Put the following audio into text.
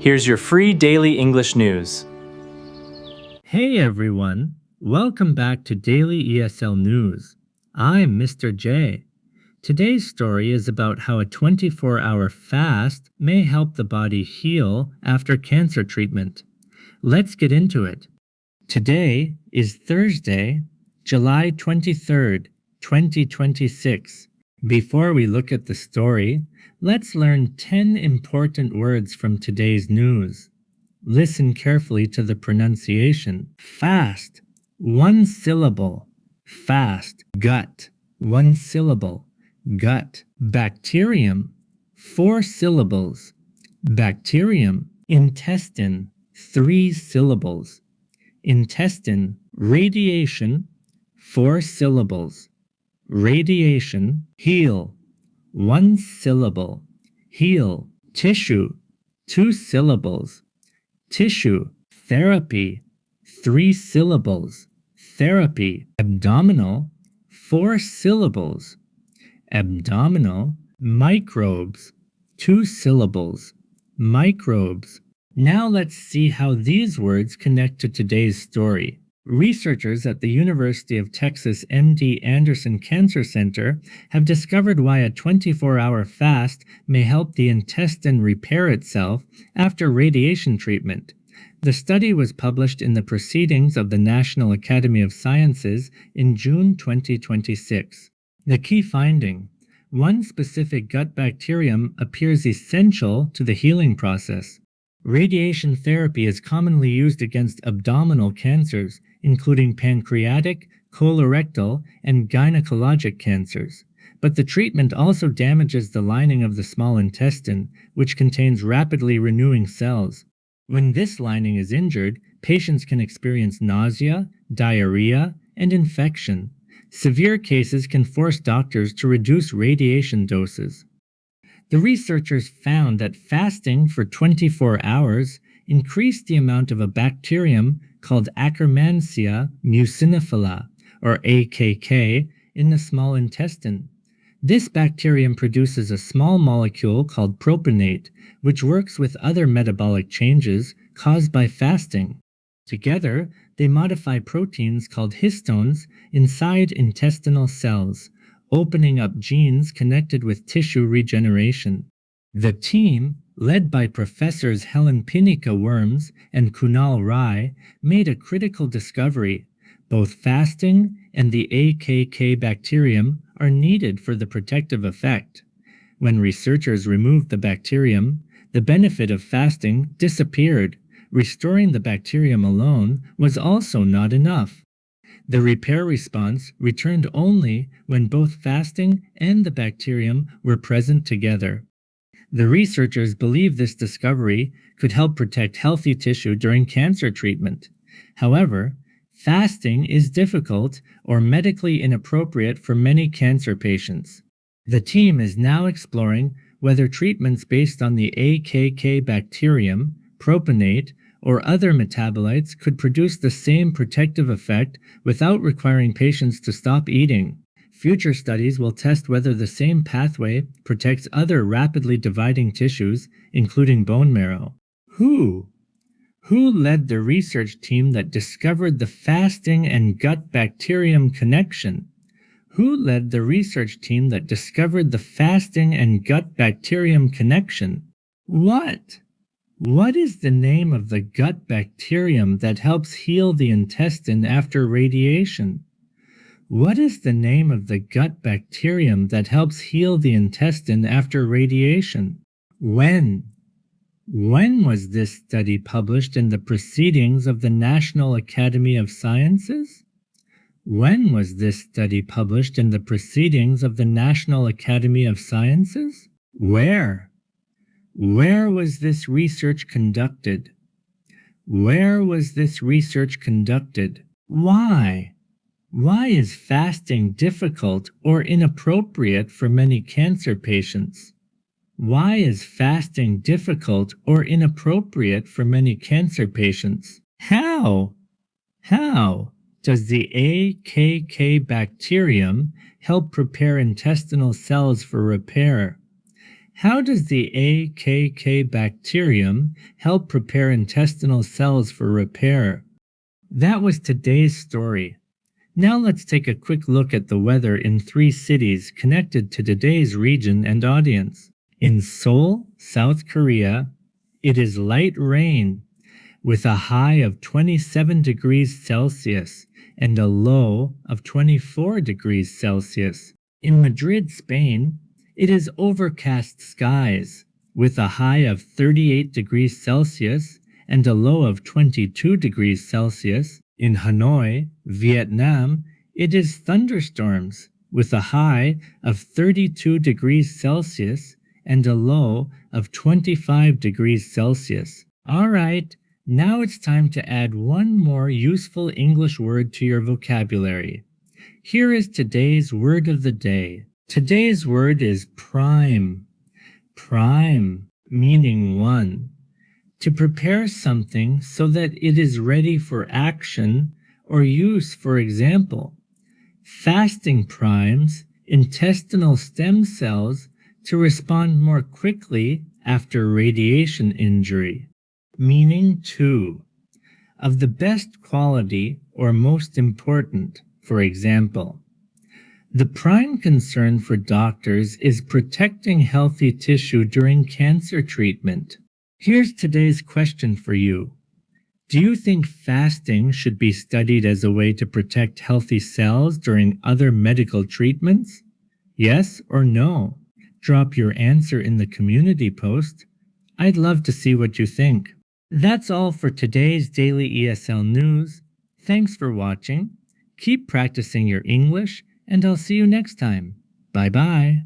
Here's your free daily English news. Hey everyone, welcome back to Daily ESL News. I'm Mr. J. Today's story is about how a 24-hour fast may help the body heal after cancer treatment. Let's get into it. Today is Thursday, July 23rd, 2026. Before we look at the story, let's learn 10 important words from today's news. Listen carefully to the pronunciation. Fast, one syllable. Fast. Gut, one syllable. Gut. Bacterium, 4 syllables. Bacterium. Intestine, 3 syllables. Intestine. Radiation, 4 syllables. Radiation. Heal, 1 syllable. Heal. Tissue, 2 syllables. Tissue. Therapy, 3 syllables. Therapy. Abdominal, 4 syllables. Abdominal. Microbes, 2 syllables. Microbes. Now let's see how these words connect to today's story. Researchers at the University of Texas MD Anderson Cancer Center have discovered why a 24-hour fast may help the intestine repair itself after radiation treatment. The study was published in the Proceedings of the National Academy of Sciences in June 2026. The key finding: one specific gut bacterium appears essential to the healing process. Radiation therapy is commonly used against abdominal cancers, including pancreatic, colorectal, and gynecologic cancers. But the treatment also damages the lining of the small intestine, which contains rapidly renewing cells. When this lining is injured, patients can experience nausea, diarrhea, and infection. Severe cases can force doctors to reduce radiation doses. The researchers found that fasting for 24 hours increased the amount of a bacterium called Akkermansia muciniphila, or AKK, in the small intestine. This bacterium produces a small molecule called propionate, which works with other metabolic changes caused by fasting. Together, they modify proteins called histones inside intestinal cells, opening up genes connected with tissue regeneration. The team, led by Professors Helen Pinica-Worms and Kunal Rai, made a critical discovery. Both fasting and the AKK bacterium are needed for the protective effect. When researchers removed the bacterium, the benefit of fasting disappeared. Restoring the bacterium alone was also not enough. The repair response returned only when both fasting and the bacterium were present together. The researchers believe this discovery could help protect healthy tissue during cancer treatment. However, fasting is difficult or medically inappropriate for many cancer patients. The team is now exploring whether treatments based on the AKK bacterium, propionate, or other metabolites could produce the same protective effect without requiring patients to stop eating. Future studies will test whether the same pathway protects other rapidly dividing tissues, including bone marrow. Who led the research team that discovered the fasting and gut bacterium connection? Who led the research team that discovered the fasting and gut bacterium connection? What is the name of the gut bacterium that helps heal the intestine after radiation? What is the name of the gut bacterium that helps heal the intestine after radiation? When was this study published in the Proceedings of the National Academy of Sciences? When was this study published in the Proceedings of the National Academy of Sciences? Where was this research conducted? Where was this research conducted? Why? Why is fasting difficult or inappropriate for many cancer patients? Why is fasting difficult or inappropriate for many cancer patients? How does the AKK bacterium help prepare intestinal cells for repair? How does the AKK bacterium help prepare intestinal cells for repair? That was today's story. Now let's take a quick look at the weather in 3 cities connected to today's region and audience. In Seoul, South Korea, it is light rain with a high of 27 degrees Celsius and a low of 24 degrees Celsius. In Madrid, Spain, it is overcast skies with a high of 38 degrees Celsius and a low of 22 degrees Celsius. In Hanoi, Vietnam, it is thunderstorms with a high of 32 degrees Celsius and a low of 25 degrees Celsius. All right, now it's time to add one more useful English word to your vocabulary. Here is today's word of the day. Today's word is prime. Prime, meaning one. To prepare something so that it is ready for action or use, for example. Fasting primes intestinal stem cells to respond more quickly after radiation injury. Meaning two. Of the best quality or most important, for example. The prime concern for doctors is protecting healthy tissue during cancer treatment. Here's today's question for you. Do you think fasting should be studied as a way to protect healthy cells during other medical treatments? Yes or no? Drop your answer in the community post. I'd love to see what you think. That's all for today's Daily ESL News. Thanks for watching. Keep practicing your English, and I'll see you next time. Bye-bye.